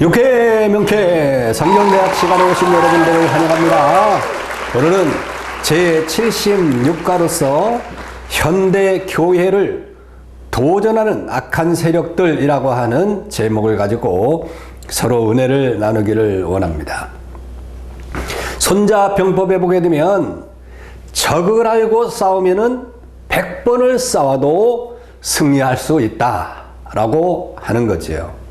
육회 명쾌 성경대학 시간에 오신 여러분들을 환영합니다. 오늘은 제76과로서 현대 교회를 도전하는 악한 세력들이라고 하는 제목을 가지고 서로 은혜를 나누기를 원합니다. 손자병법에 보게 되면 적을 알고 싸우면은 100번을 싸워도 승리할 수 있다라고 하는 거지요.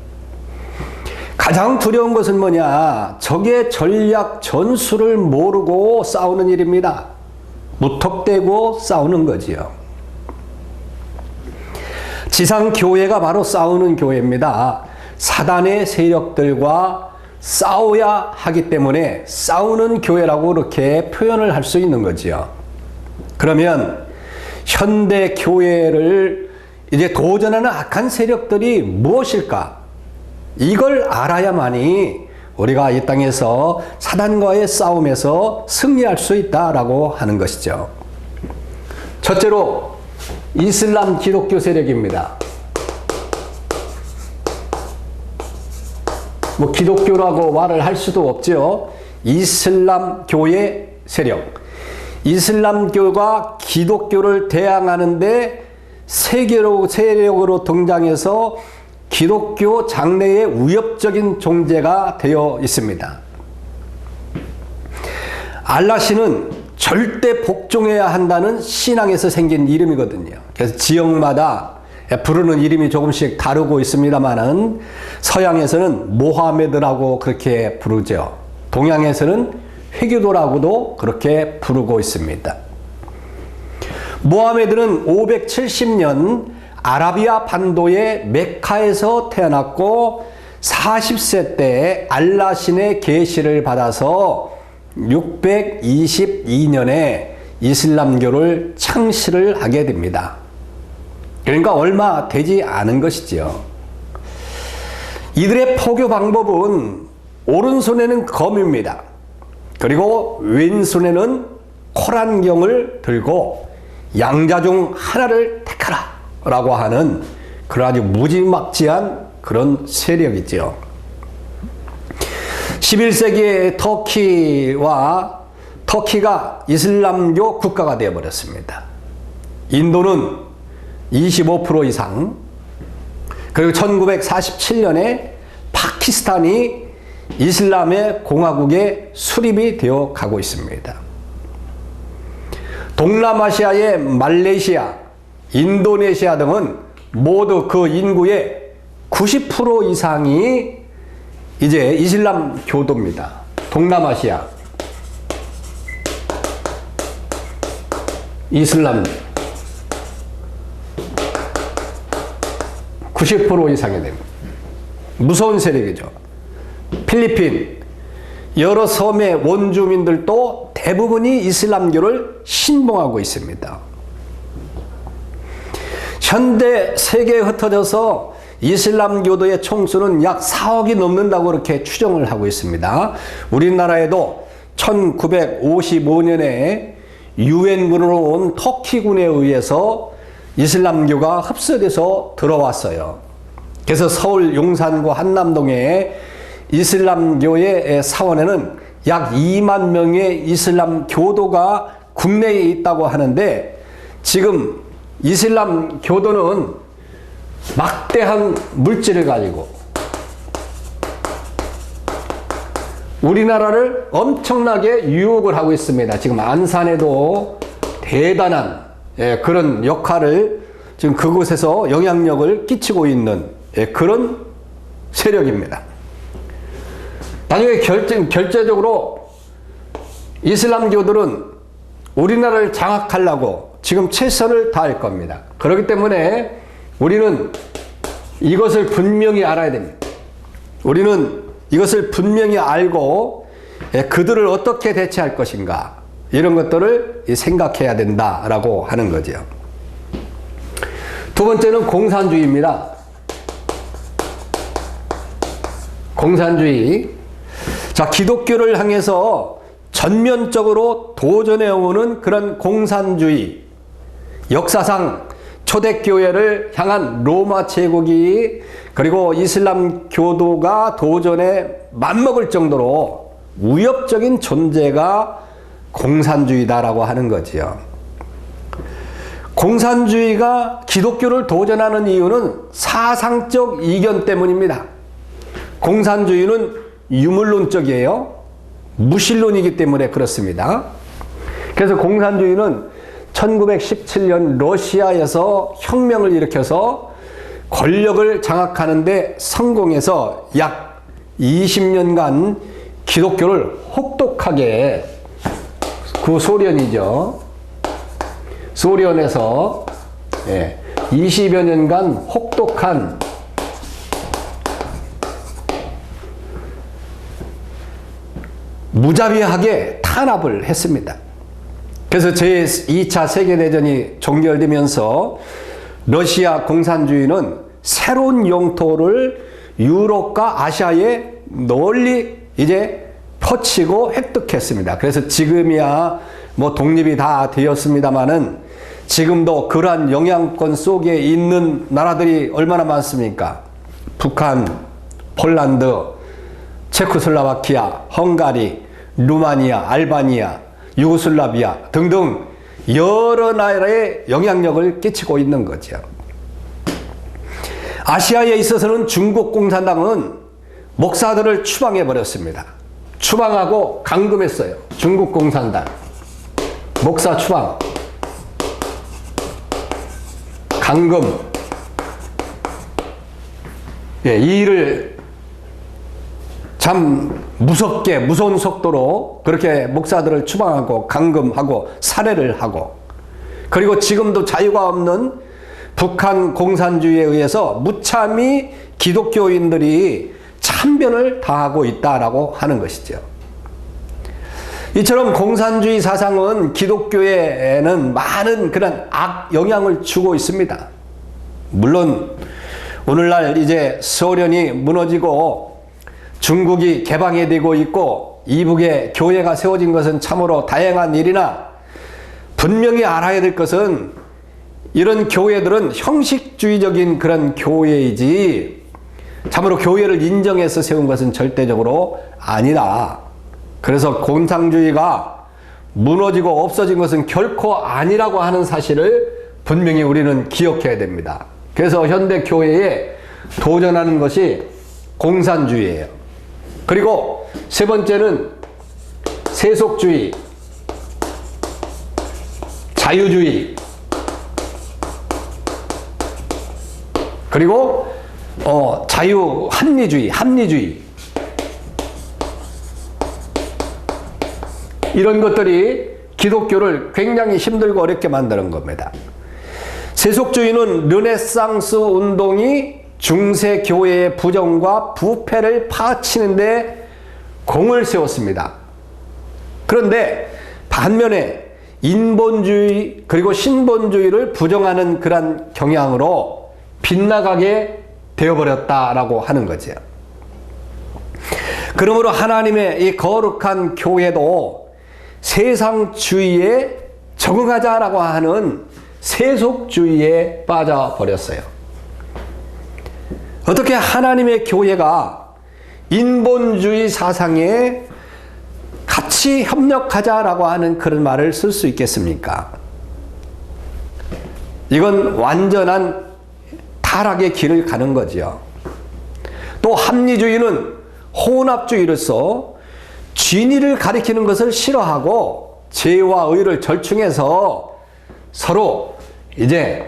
가장 두려운 것은 뭐냐? 적의 전략 전술을 모르고 싸우는 일입니다. 무턱대고 싸우는 거지요. 지상 교회가 바로 싸우는 교회입니다. 사단의 세력들과 싸워야 하기 때문에 싸우는 교회라고 그렇게 표현을 할 수 있는 거지요. 그러면 현대 교회를 이제 도전하는 악한 세력들이 무엇일까? 이걸 알아야만이 우리가 이 땅에서 사단과의 싸움에서 승리할 수 있다라고 하는 것이죠. 첫째로 이슬람 기독교 세력입니다. 뭐 기독교라고 말을 할 수도 없죠. 이슬람 교의 세력. 이슬람교가 기독교를 대항하는데 세력으로 등장해서 기독교 장래의 위협적인 존재가 되어 있습니다. 알라신은 절대 복종해야 한다는 신앙에서 생긴 이름이거든요. 그래서 지역마다 부르는 이름이 조금씩 다르고 있습니다만은 서양에서는 모하메드라고 그렇게 부르죠. 동양에서는 회교도라고도 그렇게 부르고 있습니다. 모하메드는 570년 아라비아 반도의 메카에서 태어났고 40세 때 알라신의 계시를 받아서 622년에 이슬람교를 창시를 하게 됩니다. 그러니까 얼마 되지 않은 것이지요. 이들의 포교 방법은 오른손에는 검입니다. 그리고 왼손에는 코란경을 들고 양자 중 하나를 택하라 라고 하는 그런 아주 무지막지한 그런 세력이죠. 11세기에 터키가 이슬람교 국가가 되어버렸습니다. 인도는 25% 이상, 그리고 1947년에 파키스탄이 이슬람의 공화국에 수립이 되어 가고 있습니다. 동남아시아의 말레이시아, 인도네시아 등은 모두 그 인구의 90% 이상이 이제 이슬람 교도입니다. 동남아시아 이슬람 90% 이상이 됩니다. 무서운 세력이죠. 필리핀 여러 섬의 원주민들도 대부분이 이슬람교를 신봉하고 있습니다. 현대 세계에 흩어져서 이슬람교도의 총수는 약 4억이 넘는다고 그렇게 추정을 하고 있습니다. 우리나라에도 1955년에 유엔군으로 온 터키군에 의해서 이슬람교가 흡수돼서 들어왔어요. 그래서 서울 용산구 한남동에 이슬람교의 사원에는 약 2만 명의 이슬람 교도가 국내에 있다고 하는데, 지금 이슬람 교도는 막대한 물질을 가지고 우리나라를 엄청나게 유혹을 하고 있습니다. 지금 안산에도 대단한 그런 역할을 지금 그곳에서 영향력을 끼치고 있는 그런 세력입니다. 나중에 결제적으로 이슬람교들은 우리나라를 장악하려고 지금 최선을 다할 겁니다. 그렇기 때문에 우리는 이것을 분명히 알아야 됩니다. 우리는 이것을 분명히 알고 그들을 어떻게 대체할 것인가, 이런 것들을 생각해야 된다라고 하는 거죠. 두 번째는 공산주의입니다. 공산주의. 자, 기독교를 향해서 전면적으로 도전해오는 그런 공산주의. 역사상 초대교회를 향한 로마 제국이 그리고 이슬람 교도가 도전에 맞먹을 정도로 위협적인 존재가 공산주의다라고 하는 거지요. 공산주의가 기독교를 도전하는 이유는 사상적 이견 때문입니다. 공산주의는 유물론적이에요. 무신론이기 때문에 그렇습니다. 그래서 공산주의는 1917년 러시아에서 혁명을 일으켜서 권력을 장악하는데 성공해서 약 20년간 기독교를 혹독하게, 그 소련이죠. 소련에서 20여 년간 혹독한 무자비하게 탄압을 했습니다. 그래서 제2차 세계대전이 종결되면서 러시아 공산주의는 새로운 영토를 유럽과 아시아에 널리 이제 퍼치고 획득했습니다. 그래서 지금이야 뭐 독립이 다 되었습니다마는 지금도 그러한 영향권 속에 있는 나라들이 얼마나 많습니까? 북한, 폴란드, 체코슬로바키아, 헝가리, 루마니아, 알바니아, 유고슬라비아 등등 여러 나라에 영향력을 끼치고 있는 거죠. 아시아에 있어서는 중국 공산당은 목사들을 추방해 버렸습니다. 추방하고 감금했어요. 중국 공산당 목사 추방, 감금. 이 일을 참 무섭게, 무서운 속도로 그렇게 목사들을 추방하고 감금하고 살해를 하고, 그리고 지금도 자유가 없는 북한 공산주의에 의해서 무참히 기독교인들이 참변을 당하고 있다라고 하는 것이죠. 이처럼 공산주의 사상은 기독교에는 많은 그런 악 영향을 주고 있습니다. 물론 오늘날 이제 소련이 무너지고 중국이 개방이 되고 있고 이북에 교회가 세워진 것은 참으로 다행한 일이나, 분명히 알아야 될 것은 이런 교회들은 형식주의적인 그런 교회이지 참으로 교회를 인정해서 세운 것은 절대적으로 아니다. 그래서 공산주의가 무너지고 없어진 것은 결코 아니라고 하는 사실을 분명히 우리는 기억해야 됩니다. 그래서 현대 교회에 도전하는 것이 공산주의예요. 그리고 세 번째는 세속주의, 자유주의, 그리고 합리주의. 이런 것들이 기독교를 굉장히 힘들고 어렵게 만드는 겁니다. 세속주의는 르네상스 운동이 중세 교회의 부정과 부패를 파헤치는데 공을 세웠습니다. 그런데 반면에 인본주의 그리고 신본주의를 부정하는 그런 경향으로 빗나가게 되어버렸다라고 하는 거죠. 그러므로 하나님의 이 거룩한 교회도 세상주의에 적응하자라고 하는 세속주의에 빠져버렸어요. 어떻게 하나님의 교회가 인본주의 사상에 같이 협력하자라고 하는 그런 말을 쓸 수 있겠습니까? 이건 완전한 타락의 길을 가는 거죠. 또 합리주의는 혼합주의로서 진리를 가리키는 것을 싫어하고 죄와 의를 절충해서 서로 이제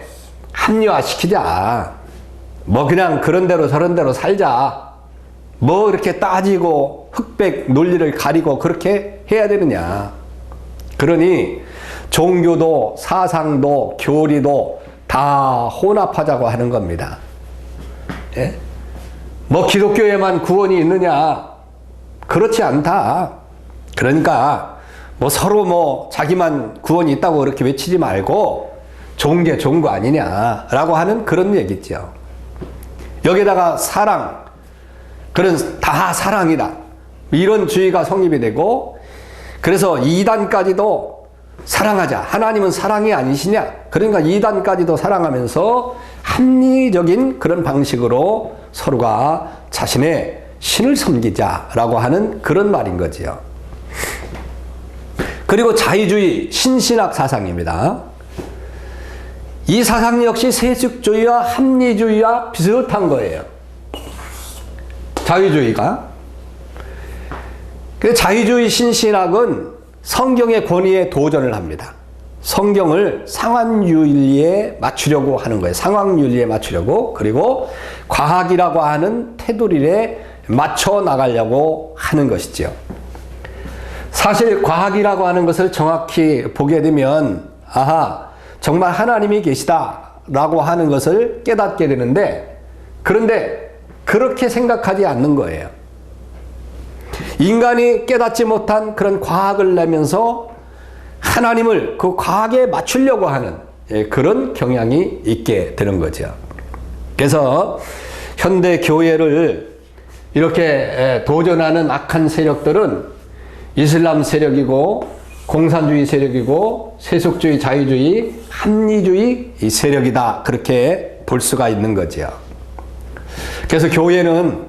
합리화시키자. 뭐 그냥 그런 대로 저런 대로 살자. 뭐 이렇게 따지고 흑백 논리를 가리고 그렇게 해야 되느냐. 그러니 종교도 사상도 교리도 다 혼합하자고 하는 겁니다. 예? 뭐 기독교에만 구원이 있느냐? 그렇지 않다. 그러니까 뭐 서로 뭐 자기만 구원이 있다고 그렇게 외치지 말고 좋은 게 좋은 거 아니냐라고 하는 그런 얘기죠. 여기다가 사랑, 그런 다 사랑이다. 이런 주의가 성립이 되고, 그래서 이단까지도 사랑하자. 하나님은 사랑이 아니시냐? 그러니까 이단까지도 사랑하면서 합리적인 그런 방식으로 서로가 자신의 신을 섬기자라고 하는 그런 말인 거지요. 그리고 자유주의 신신학 사상입니다. 이 사상 역시 세속주의와 합리주의와 비슷한 거예요. 자유주의가. 그 자유주의 신신학은 성경의 권위에 도전을 합니다. 성경을 상황윤리에 맞추려고 하는 거예요. 상황윤리에 맞추려고. 그리고 과학이라고 하는 테두리에 맞춰 나가려고 하는 것이죠. 사실 과학이라고 하는 것을 정확히 보게 되면 아하, 정말 하나님이 계시다라고 하는 것을 깨닫게 되는데, 그런데 그렇게 생각하지 않는 거예요. 인간이 깨닫지 못한 그런 과학을 내면서 하나님을 그 과학에 맞추려고 하는 그런 경향이 있게 되는 거죠. 그래서 현대 교회를 이렇게 도전하는 악한 세력들은 이슬람 세력이고 공산주의 세력이고 세속주의, 자유주의, 합리주의 이 세력이다. 그렇게 볼 수가 있는 거죠. 그래서 교회는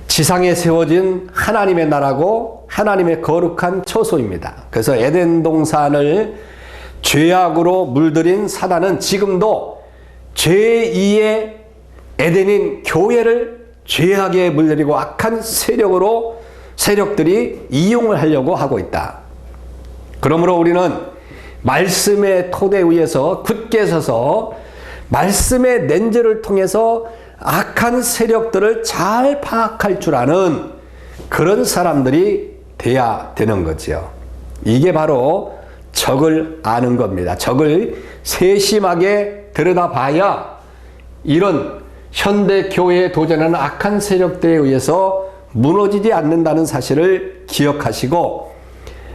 지상에 세워진 하나님의 나라고 하나님의 거룩한 처소입니다. 그래서 에덴 동산을 죄악으로 물들인 사단은 지금도 제2의 에덴인 교회를 죄악에 물들이고 악한 세력들이 이용을 하려고 하고 있다. 그러므로 우리는 말씀의 토대 위에서 굳게 서서 말씀의 렌즈를 통해서 악한 세력들을 잘 파악할 줄 아는 그런 사람들이 돼야 되는 거죠. 이게 바로 적을 아는 겁니다. 적을 세심하게 들여다봐야 이런 현대 교회에 도전하는 악한 세력들에 의해서 무너지지 않는다는 사실을 기억하시고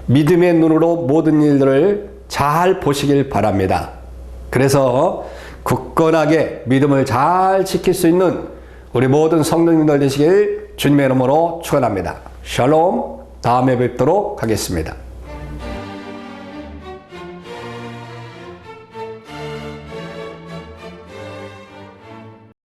믿음의 눈으로 모든 일들을 잘 보시길 바랍니다. 그래서 굳건하게 믿음을 잘 지킬 수 있는 우리 모든 성도님들 되시길 주님의 이름으로 축원합니다. 샬롬. 다음에 뵙도록 하겠습니다.